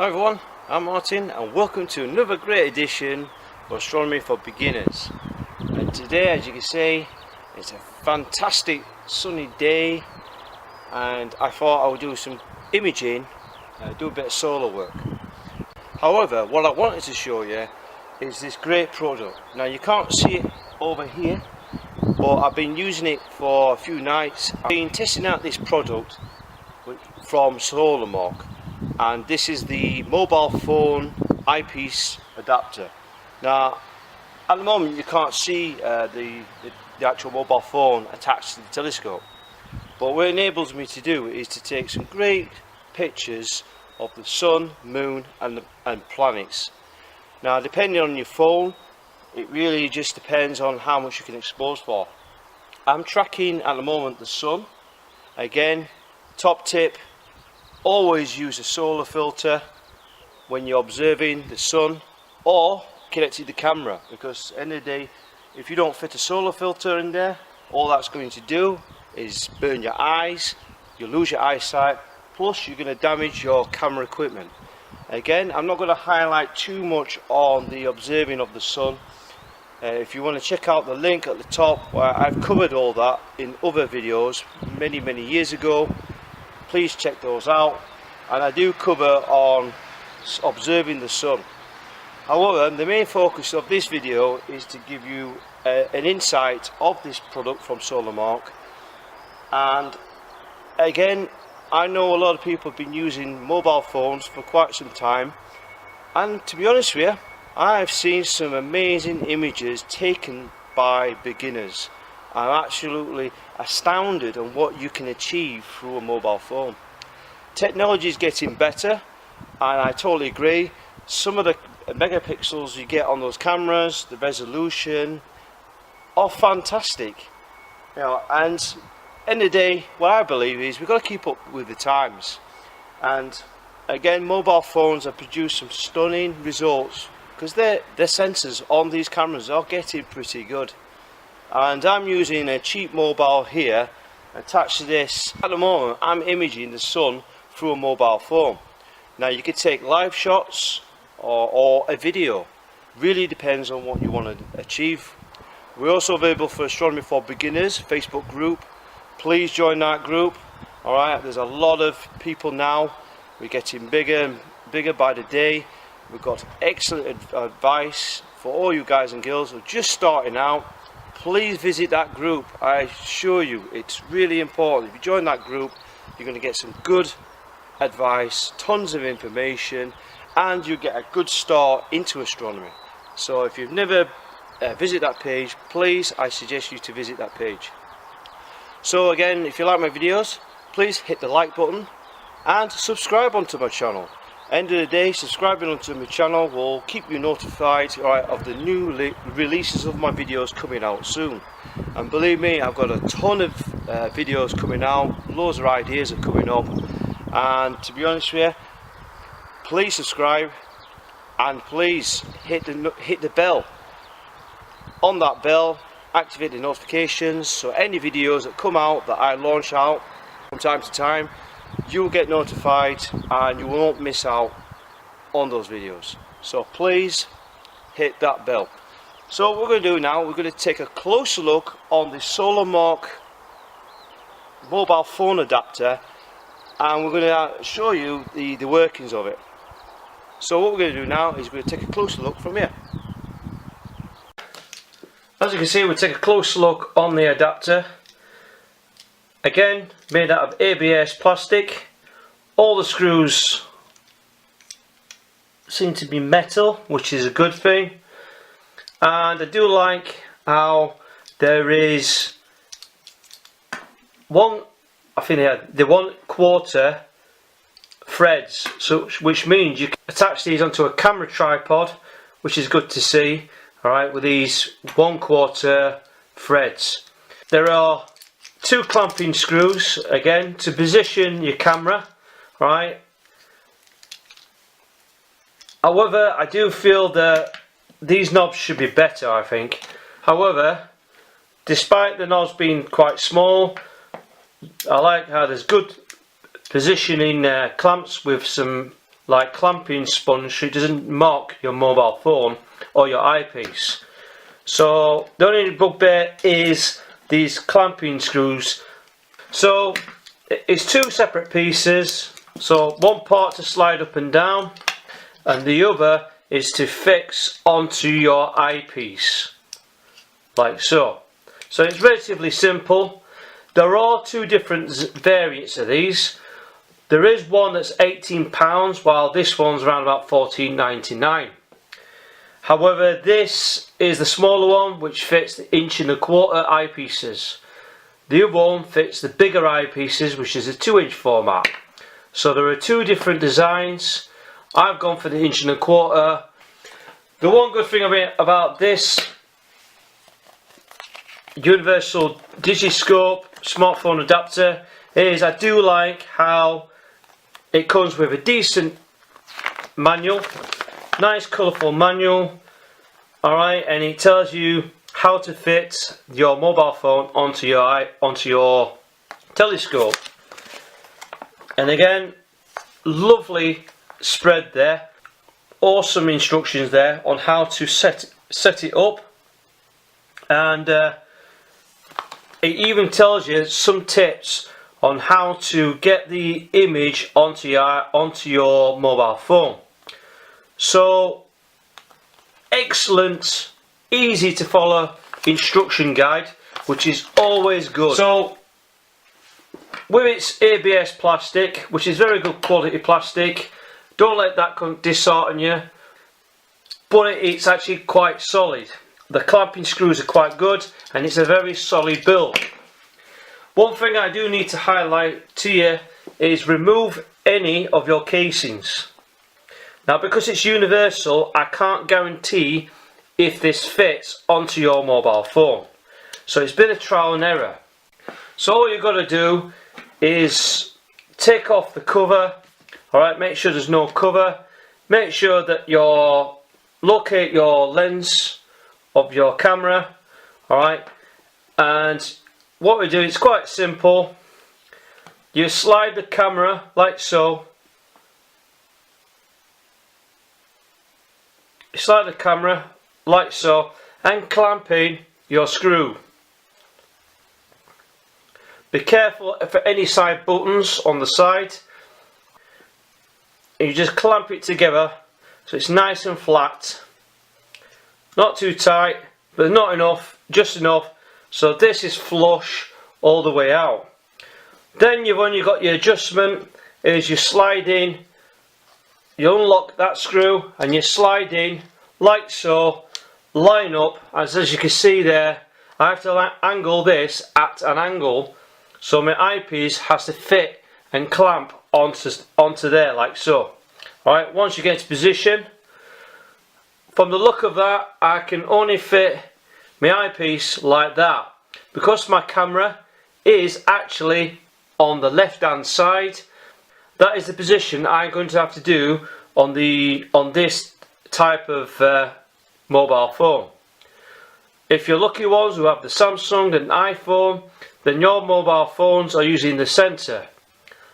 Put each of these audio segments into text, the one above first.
Hi everyone, I'm Martin and welcome to another great edition of Astronomy for Beginners. And today, as you can see, it's a fantastic sunny day and I thought I would do some imaging, do a bit of solar work. However, what I wanted to show you is this great product. Now you can't see it over here, but I've been using it for a few nights. I've been testing out this product from Solomark, and this is the mobile phone eyepiece adapter. Now at the moment you can't see the actual mobile phone attached to the telescope, but what it enables me to do is to take some great pictures of the sun, moon and planets. Now depending on your phone, it really just depends on how much you can expose for. I'm tracking at the moment the sun. Again, top tip, always use a solar filter when you're observing the sun or connected the camera, because at the end of the day, if you don't fit a solar filter in there, all that's going to do is burn your eyes, you'll lose your eyesight, plus you're going to damage your camera equipment. Again, I'm not going to highlight too much on the observing of the sun. If you want to check out the link at the top, where I've covered all that in other videos many years ago, please check those out, and I do cover on observing the sun. However, the main focus of this video is to give you an insight of this product from Solomark. And again, I know a lot of people have been using mobile phones for quite some time, and to be honest with you, I've seen some amazing images taken by beginners. I'm absolutely astounded on what you can achieve through a mobile phone. Technology is getting better, and I totally agree. Some of the megapixels you get on those cameras, the resolution, are fantastic. You know, and at the end of the day, what I believe is we've got to keep up with the times. And again, mobile phones have produced some stunning results because their sensors on these cameras are getting pretty good. And I'm using a cheap mobile here attached to this. At the moment I'm imaging the sun through a mobile phone. Now you could take live shots or a video, really depends on what you want to achieve. We're also available for Astronomy for Beginners Facebook group. Please join that group. Alright, there's a lot of people now. We're getting bigger and bigger by the day. We've got excellent advice for all you guys and girls who are just starting out. Please visit that group. I assure you it's really important. If you join that group, you're going to get some good advice, tons of information, and you get a good start into astronomy. So if you've never visited that page, please, I suggest you to visit that page. So again, if you like my videos, please hit the like button and subscribe onto my channel. End of the day, subscribing onto my channel will keep you notified, right, of the new releases of my videos coming out soon. And believe me, I've got a ton of videos coming out, loads of ideas are coming up, and to be honest with you, please subscribe and please hit the bell. On that bell, activate the notifications, so any videos that come out that I launch out from time to time, you will get notified and you won't miss out on those videos. So please hit that bell. So what we're going to do now, we're going to take a closer look on the Solomark mobile phone adapter, and we're going to show you the workings of it. So what we're going to do now is we're going to take a closer look from here. As you can see, we'll take a closer look on the adapter. Again, made out of ABS plastic. All the screws seem to be metal, which is a good thing. And I do like how there is one, I think the 1/4 threads, so which means you can attach these onto a camera tripod, which is good to see. Alright, with these 1/4 threads. There are 2 clamping screws again to position your camera, right? However, I do feel that these knobs should be better, I think. However, despite the knobs being quite small, I like how there's good positioning clamps with some like clamping sponge so it doesn't mark your mobile phone or your eyepiece. So the only bugbear is these clamping screws. So it's two separate pieces, so one part to slide up and down and the other is to fix onto your eyepiece like so. So it's relatively simple. There are two different variants of these. There is one that's £18 while this one's around about £14.99. However, this is the smaller one which fits the 1.25" eyepieces. The other one fits the bigger eyepieces, which is a 2" format. So there are two different designs. I've gone for the 1.25". The one good thing about this universal Digiscope smartphone adapter is I do like how it comes with a decent manual, nice colourful manual, alright, and it tells you how to fit your mobile phone onto your telescope. And again, lovely spread there, awesome instructions there on how to set it up, and it even tells you some tips on how to get the image onto your mobile phone. So excellent, easy to follow instruction guide, which is always good. So with its ABS plastic, which is very good quality plastic, don't let that dishearten you, but it's actually quite solid. The clamping screws are quite good and it's a very solid build. One thing I do need to highlight to you is remove any of your casings. Now because it's universal, I can't guarantee if this fits onto your mobile phone. So it's been a trial and error. So all you've got to do is take off the cover, alright, make sure there's no cover, make sure that locate your lens of your camera, alright, and what we do is quite simple. You slide the camera like so, you slide the camera like so and clamp in your screw. Be careful for any side buttons on the side, and you just clamp it together so it's nice and flat, not too tight but not enough, just enough so this is flush all the way out. Then you've only got your adjustment, is you slide in, you unlock that screw and you slide in like so, line up, as you can see there. I have to angle this at an angle so my eyepiece has to fit and clamp onto there like so. Alright, once you get into position, from the look of that I can only fit my eyepiece like that. Because my camera is actually on the left hand side, that is the position I'm going to have to do on this type of mobile phone. If you're lucky ones who have the Samsung and iPhone, then your mobile phones are using the center.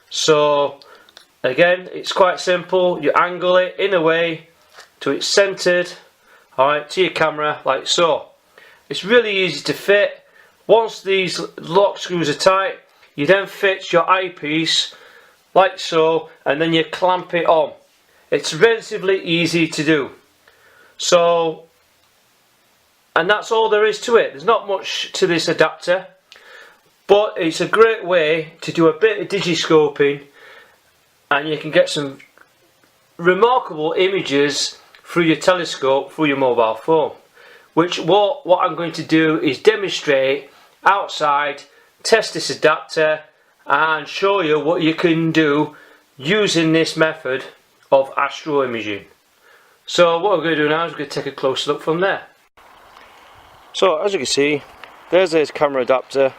So again, it's quite simple. You angle it in a way to it's centered, alright, to your camera like so. It's really easy to fit. Once these lock screws are tight, you then fit your eyepiece like so and then you clamp it on. It's relatively easy to do. So, and that's all there is to it. There's not much to this adapter, but it's a great way to do a bit of digiscoping and you can get some remarkable images through your telescope, through your mobile phone. Which what I'm going to do is demonstrate outside, test this adapter and show you what you can do using this method of astro imaging. So what we're going to do now is we're going to take a closer look from there. So as you can see, there's this camera adapter,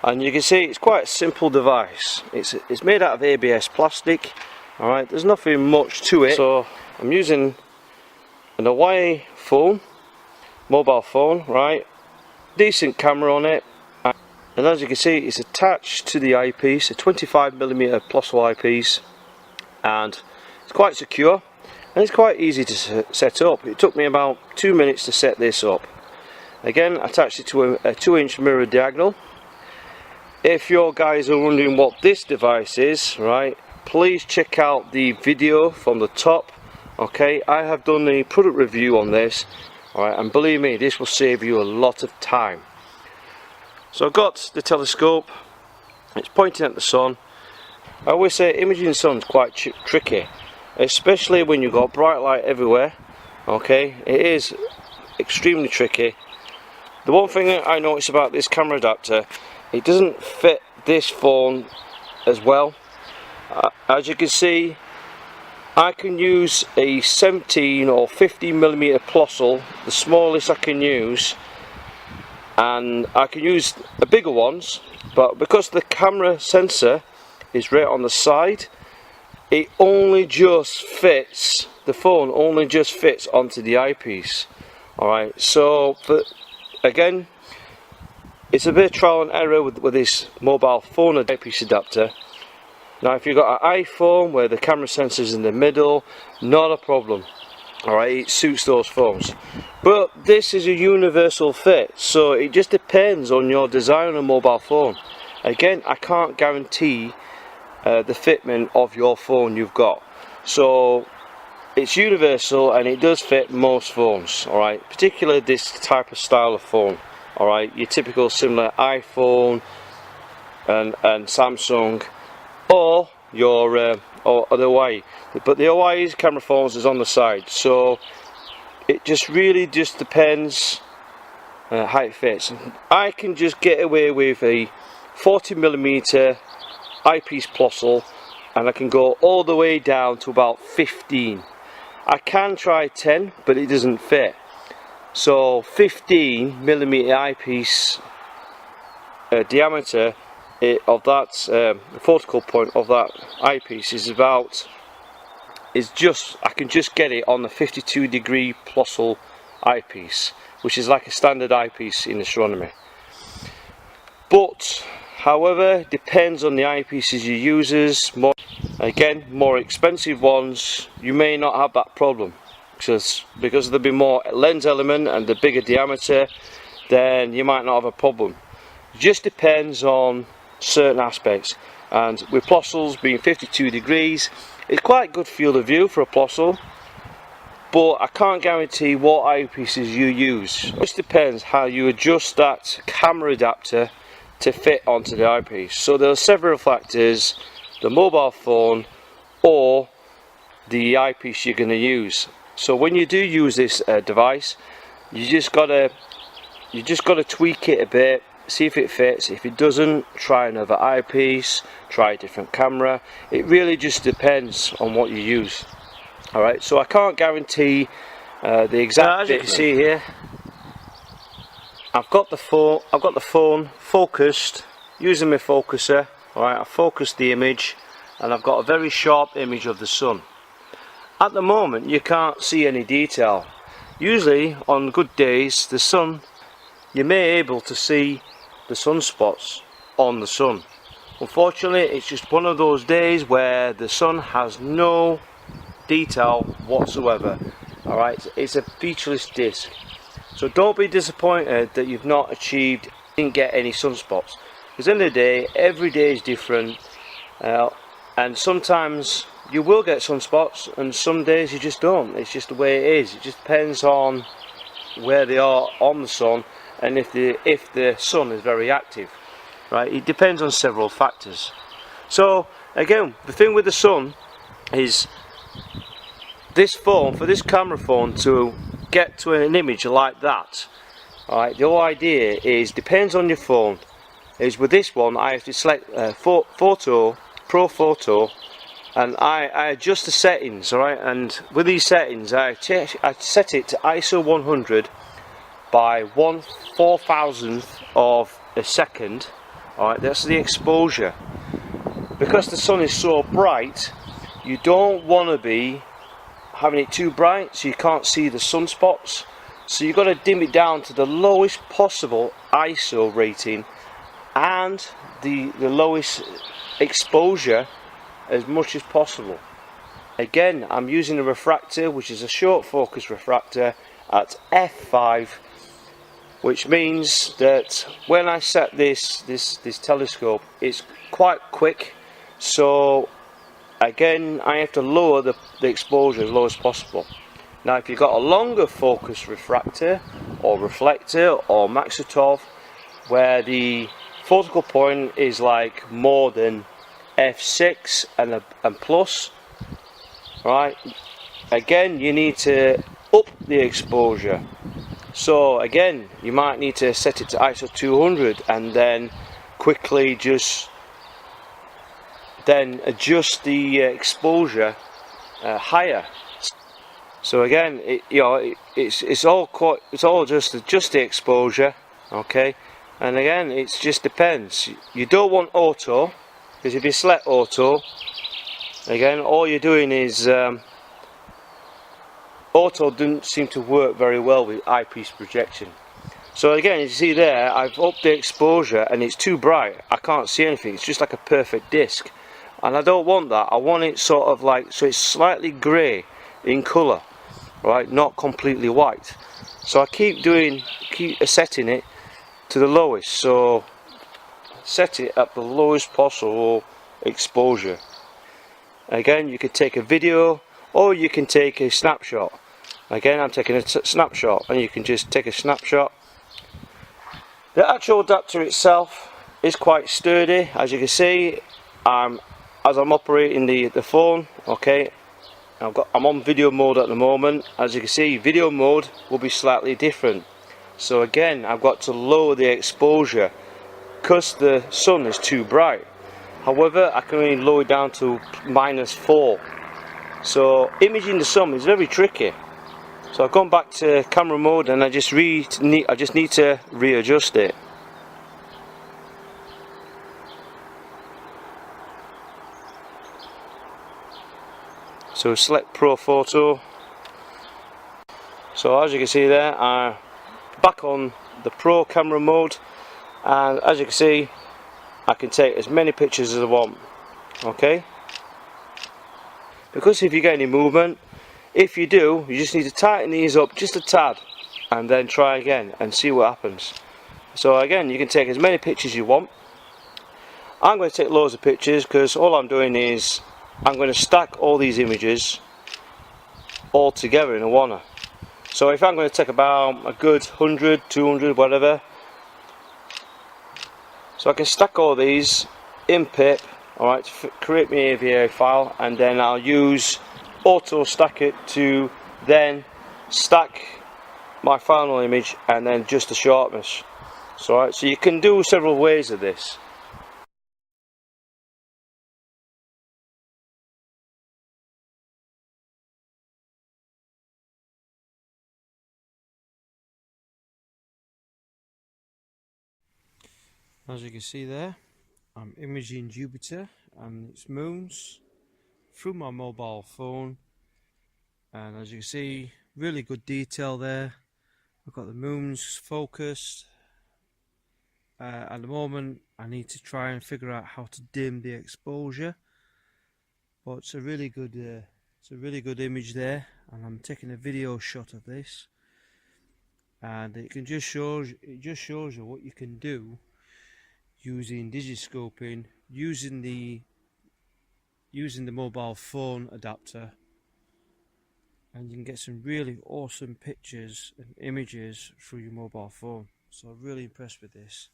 and you can see it's quite a simple device. It's made out of ABS plastic. Alright, there's nothing much to it. So I'm using an Hawaii phone, mobile phone, right? Decent camera on it, and as you can see it's attached to the eyepiece, a 25mm plus eyepiece, and It's quite secure and it's quite easy to set up. It took me about 2 minutes to set this up. Again, attached it to a 2-inch mirror diagonal. If your guys are wondering what this device is, right, please check out the video from the top. Okay, I have done a product review on this, alright, and believe me, this will save you a lot of time. So I've got the telescope, it's pointing at the sun. I always say imaging the sun is quite tricky, especially when you've got bright light everywhere. Okay, it is extremely tricky. The one thing I noticed about this camera adapter, it doesn't fit this phone as well. As you can see, I can use a 17 or 15mm Plossl, the smallest I can use, and I can use the bigger ones, but because the camera sensor is right on the side, it only just fits, the phone only just fits onto the eyepiece. Alright, so again, it's a bit of trial and error with this mobile phone eyepiece adapter. Now if you've got an iPhone where the camera sensor is in the middle, not a problem. Alright, it suits those phones. But this is a universal fit, so it just depends on your design on a mobile phone. Again, I can't guarantee the fitment of your phone you've got. So it's universal and it does fit most phones, alright, particularly this type of style of phone. Alright, your typical similar iPhone and Samsung, or your or the Hawaii, but the Hawaii's camera phones is on the side, so it just really just depends how it fits. I can just get away with a 40mm eyepiece Plossl, and I can go all the way down to about 15. I can try 10, but it doesn't fit. So 15mm eyepiece diameter of that, the focal point of that eyepiece is just, I can just get it on the 52-degree Plossl eyepiece, which is like a standard eyepiece in astronomy. But however, depends on the eyepieces you use. More expensive ones, you may not have that problem, because there'll be more lens element and the bigger diameter, then you might not have a problem. It just depends on certain aspects, and with Plossls being 52 degrees, it's quite good field of view for a Plossl, but I can't guarantee what eyepieces you use. It just depends how you adjust that camera adapter to fit onto the eyepiece. So there are several factors: the mobile phone or the eyepiece you're going to use. So when you do use this device, you just gotta tweak it a bit, see if it fits. If it doesn't, try another eyepiece, try a different camera. It really just depends on what you use. Alright, so I can't guarantee the exact bit. You see here, I've got the phone focused using my focuser. Alright, I've focused the image and I've got a very sharp image of the sun. At the moment you can't see any detail. Usually on good days, the sun, you may be able to see the sunspots on the sun. Unfortunately, it's just one of those days where the sun has no detail whatsoever. Alright, it's a featureless disc. So don't be disappointed that you've not achieved, didn't get any sunspots. Because at the end of the day, every day is different, and sometimes you will get sunspots and some days you just don't. It's just the way it is. It just depends on where they are on the sun, and if the sun is very active, right? It depends on several factors. So again, the thing with the sun is, this phone, for this camera phone to get to an image like that, alright, the whole idea is, depends on your phone, is with this one I have to select photo, pro photo, and I adjust the settings, alright, and with these settings I set it to ISO 100 by 1/4000th of a second. Alright, that's the exposure. Because the sun is so bright, you don't want to be having it too bright so you can't see the sunspots. So you've got to dim it down to the lowest possible ISO rating and the lowest exposure as much as possible. Again, I'm using a refractor, which is a short focus refractor at f5, which means that when I set this telescope, it's quite quick. So again, I have to lower the exposure as low as possible. Now, if you've got a longer focus refractor or reflector or Maxitov, where the focal point is like more than f6 and plus, right? Again, you need to up the exposure. So again, you might need to set it to ISO 200 and then quickly just then adjust the exposure higher. So again, it's all just adjust the exposure, okay? And again, it just depends. You don't want auto, because if you select auto, again, all you're doing is auto doesn't seem to work very well with eyepiece projection. So again, as you see there, I've upped the exposure and it's too bright. I can't see anything. It's just like a perfect disc, and I don't want that. I want it sort of like, so it's slightly grey in colour, right? Not completely white. So I keep setting it to the lowest. So set it at the lowest possible exposure. Again, you could take a video or you can take a snapshot. Again, I'm taking a snapshot, and you can just take a snapshot. The actual adapter itself is quite sturdy, as you can see. As I'm operating the phone, okay, I'm on video mode at the moment. As you can see, video mode will be slightly different. So again, I've got to lower the exposure because the sun is too bright. However, I can only lower it down to -4. So imaging the sun is very tricky. So I've gone back to camera mode, and I just need to readjust it. So select Pro Photo. So as you can see there, I'm back on the Pro camera mode, and as you can see, I can take as many pictures as I want. Okay? Because if you get any movement, if you do, you just need to tighten these up just a tad and then try again and see what happens. So again, you can take as many pictures you want. I'm going to take loads of pictures because all I'm doing is I'm going to stack all these images all together in a one. So if I'm going to take about a good 100, 200, whatever, so I can stack all these in pip, alright, to create my AVA file, and then I'll use auto stack it to then stack my final image and then just the sharpness. So you can do several ways of this. As you can see there, I'm imaging Jupiter and its moons through my mobile phone, and as you can see, really good detail there. I've got the moons focused. At the moment I need to try and figure out how to dim the exposure, but it's a really good image there, and I'm taking a video shot of this, and it just shows you what you can do using Digiscoping, using the mobile phone adapter, and you can get some really awesome pictures and images through your mobile phone. So I'm really impressed with this.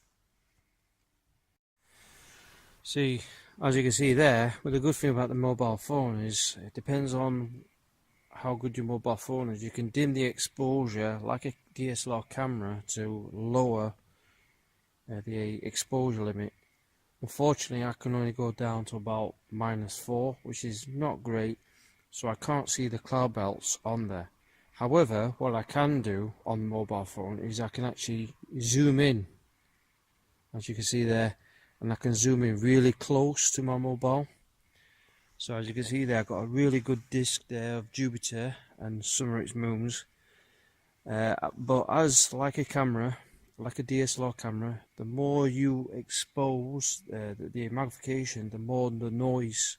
See, as you can see there, well, the good thing about the mobile phone is it depends on how good your mobile phone is. You can dim the exposure like a DSLR camera to lower the exposure limit. Unfortunately, I can only go down to about -4, which is not great, so I can't see the cloud belts on there. However, what I can do on the mobile phone is I can actually zoom in, as you can see there, and I can zoom in really close to my mobile. So as you can see there, I've got a really good disc there of Jupiter and some of its moons. But as like a camera, like a DSLR camera, the more you expose the magnification, the more the noise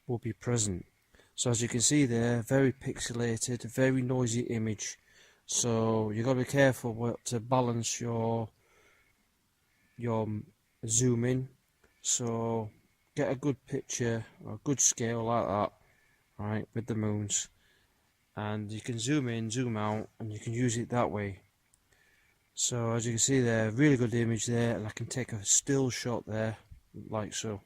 will be present. So as you can see there, very pixelated, very noisy image. So you've got to be careful to balance your zoom in. So get a good picture or a good scale like that, right, with the moons, and you can zoom in, zoom out, and you can use it that way. So as you can see there, really good image there, and I can take a still shot there like so.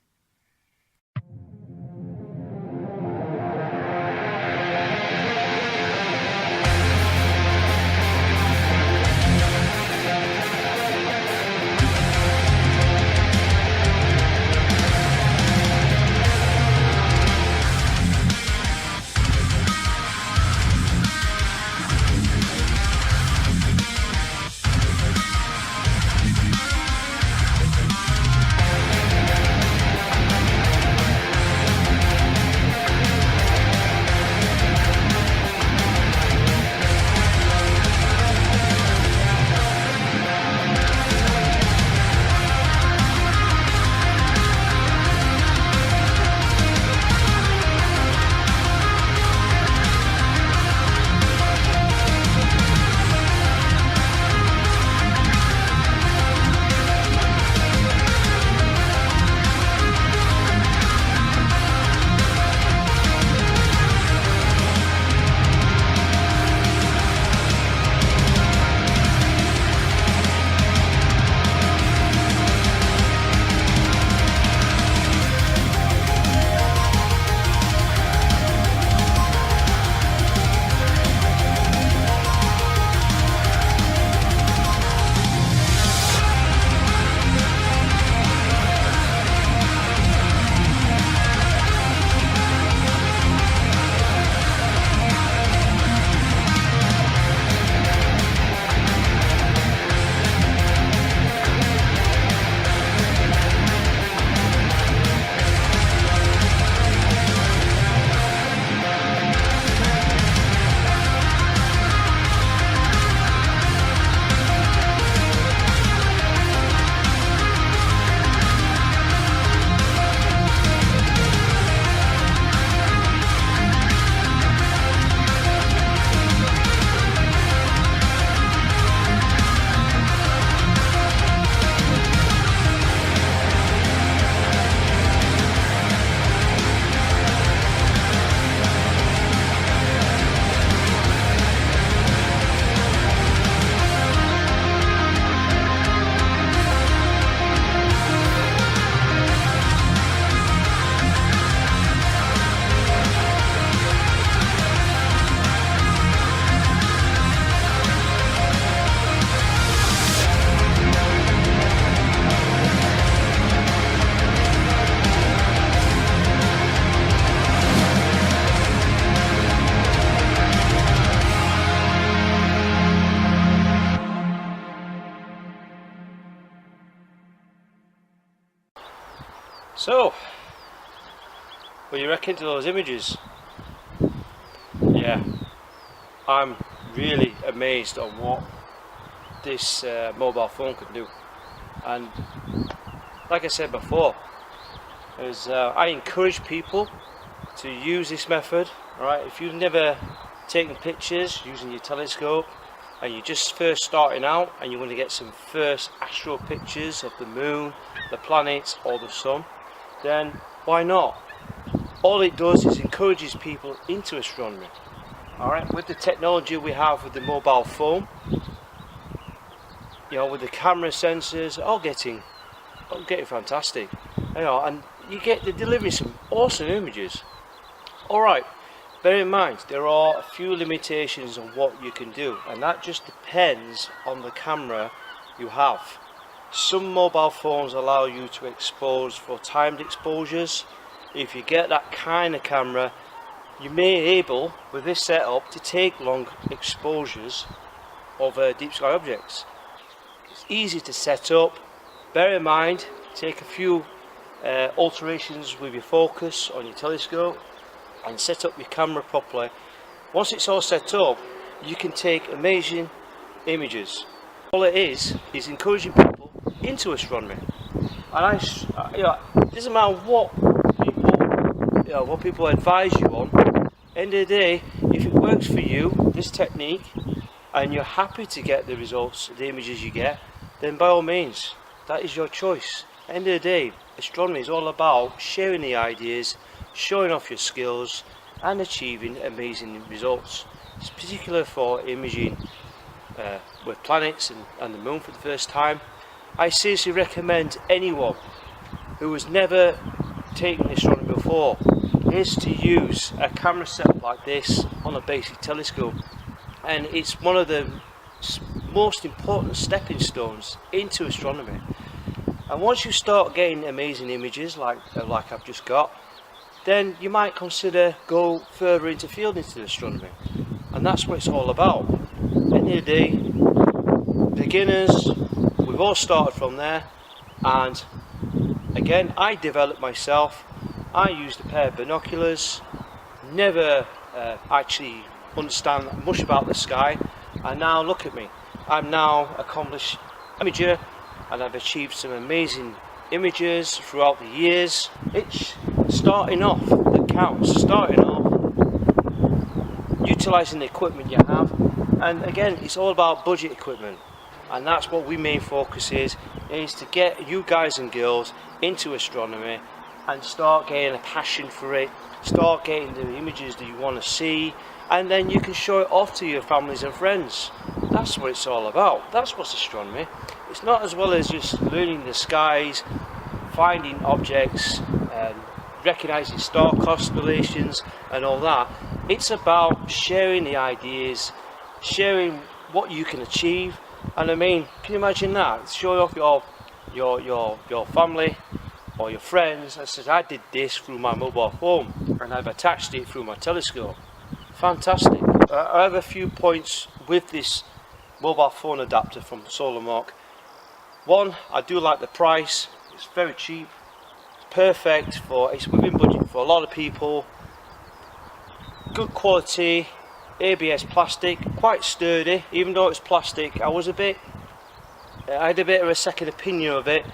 So, what do you reckon to those images? Yeah, I'm really amazed on what this mobile phone can do. And like I said before, I encourage people to use this method. Alright, if you've never taken pictures using your telescope and you're just first starting out and you want to get some first astral pictures of the moon, the planets or the sun, then why not? All it does is encourages people into astronomy. Alright, with the technology we have with the mobile phone, you know, with the camera sensors, all getting fantastic. You know, and they're delivering some awesome images. Alright, bear in mind there are a few limitations on what you can do, and that just depends on the camera you have. Some mobile phones allow you to expose for timed exposures. If you get that kind of camera, you may be able, with this setup, to take long exposures of deep sky objects. It's easy to set up. Bear in mind, take a few alterations with your focus on your telescope and set up your camera properly. Once it's all set up, you can take amazing images. All it is encouraging people into astronomy. And it doesn't matter what people advise you on, End of the day, if it works for you, this technique, and you're happy to get the results, the images you get, then by all means, that is your choice. End of the day, astronomy is all about sharing the ideas, showing off your skills, and achieving amazing results. It's particular for imaging with planets and the moon for the first time. I seriously recommend anyone who has never taken astronomy before is to use a camera setup like this on a basic telescope, and it's one of the most important stepping stones into astronomy. And once you start getting amazing images like I've just got, then you might consider go further into field into astronomy, and that's what it's all about. End of the day, beginners, we've all started from there, and again, I developed myself. I used a pair of binoculars, never actually understand much about the sky, and now look at me. I'm now accomplished imager, and I've achieved some amazing images throughout the years. It's starting off that counts, starting off, utilising the equipment you have, and again, it's all about budget equipment, and that's what we main focus is to get you guys and girls into astronomy and start getting a passion for it, start getting the images that you want to see, and then you can show it off to your families and friends. That's what it's all about. That's what's astronomy. It's not as well as just learning the skies, finding objects, and recognising star constellations and all that. It's about sharing the ideas, sharing what you can achieve. And I mean, can you imagine that? Showing off your family or your friends and says, I did this through my mobile phone and I've attached it through my telescope. Fantastic. I have a few points with this mobile phone adapter from Solomark. One, I do like the price. It's very cheap. It's perfect it's within budget for a lot of people. Good quality, ABS plastic, quite sturdy. Even though it's plastic, I had a bit of a second opinion of it,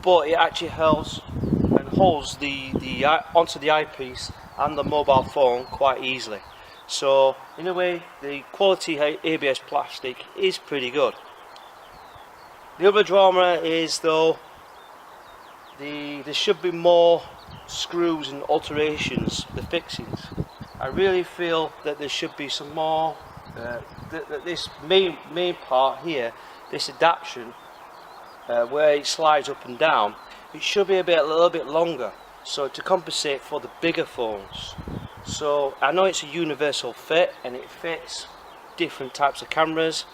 but it actually holds onto the eyepiece and the mobile phone quite easily. So in a way, the quality ABS plastic is pretty good. The other drama is though, there should be more screws and alterations, the fixings. I really feel that there should be some more, that this main part here, this adaptation, where it slides up and down, it should be a little bit longer, so to compensate for the bigger phones. So I know it's a universal fit and it fits different types of cameras.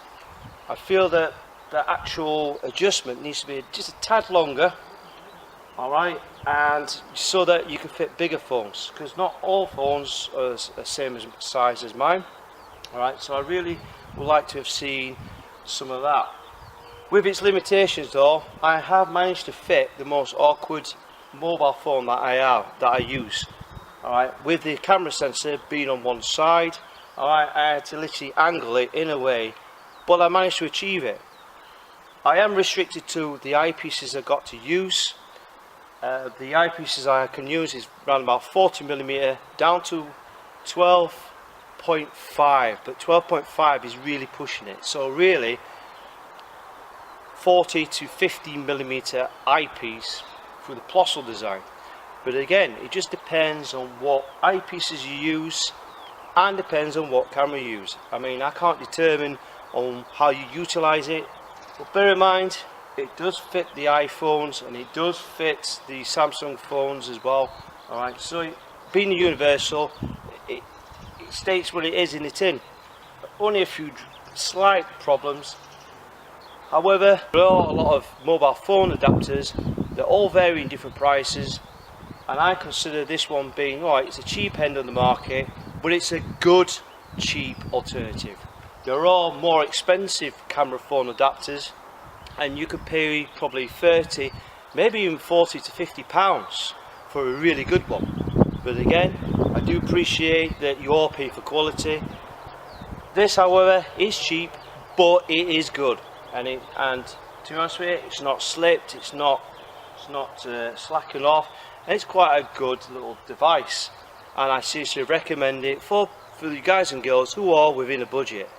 I feel that the actual adjustment needs to be just a tad longer, alright, and so that you can fit bigger phones, because not all phones are the same size as mine. Alright, so I really would like to have seen some of that. With its limitations though, I have managed to fit the most awkward mobile phone that I use. Alright, with the camera sensor being on one side, alright, I had to literally angle it in a way, but I managed to achieve it. I am restricted to the eyepieces I've got to use. The eyepieces I can use is around about 40mm down to 12.5, but 12.5 is really pushing it. So really, 40 to 50mm eyepiece for the Plossel design. But again, it just depends on what eyepieces you use and depends on what camera you use. I mean, I can't determine on how you utilize it, but bear in mind, it does fit the iPhones and it does fit the Samsung phones as well. Alright, so being universal, it states what it is in the tin. Only a few slight problems. However, there are a lot of mobile phone adapters that all vary in different prices, and I consider this one being, alright, it's a cheap end on the market, but it's a good cheap alternative. There are more expensive camera phone adapters, and you could pay probably 30, maybe even 40 to 50 pounds for a really good one. But again, I do appreciate that you all pay for quality. This, however, is cheap, but it is good, and to be honest with you, it's not slipped, it's not slacking off, and it's quite a good little device. and I seriously recommend it for you guys and girls who are within a budget.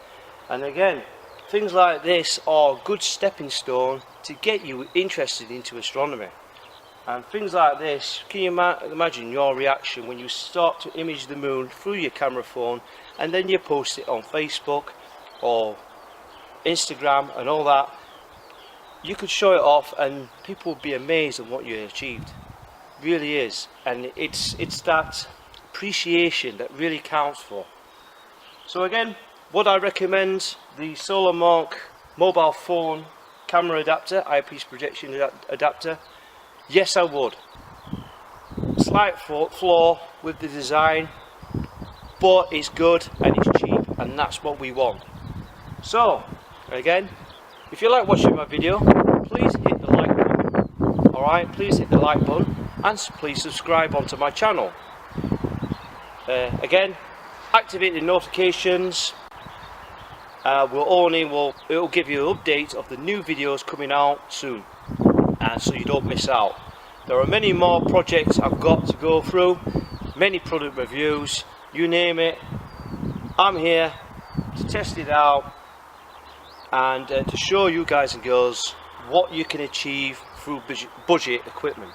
And again, things like this are a good stepping stone to get you interested into astronomy. And things like this, can you imagine your reaction when you start to image the moon through your camera phone and then you post it on Facebook or Instagram and all that. You could show it off and people would be amazed at what you achieved. Really is. And it's that appreciation that really counts for. So again, would I recommend the Solomark mobile phone camera adapter, eyepiece projection adapter? Yes, I would. Slight flaw with the design, but it's good and it's cheap, and that's what we want. So again, if you like watching my video, please hit the like button. Alright, please hit the like button and please subscribe onto my channel. Again, activate the notifications. It will give you an update of the new videos coming out soon, and so you don't miss out. There are many more projects I've got to go through, many product reviews, you name it. I'm here to test it out and to show you guys and girls what you can achieve through budget equipment.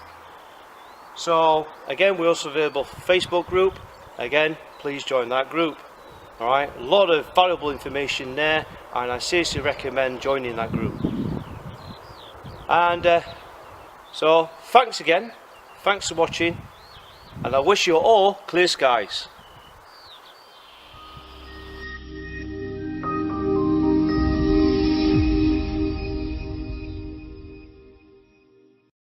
So again, we're also available for Facebook group. Again, please join that group. Alright, a lot of valuable information there, and I seriously recommend joining that group. And so thanks again, thanks for watching, and I wish you all clear skies.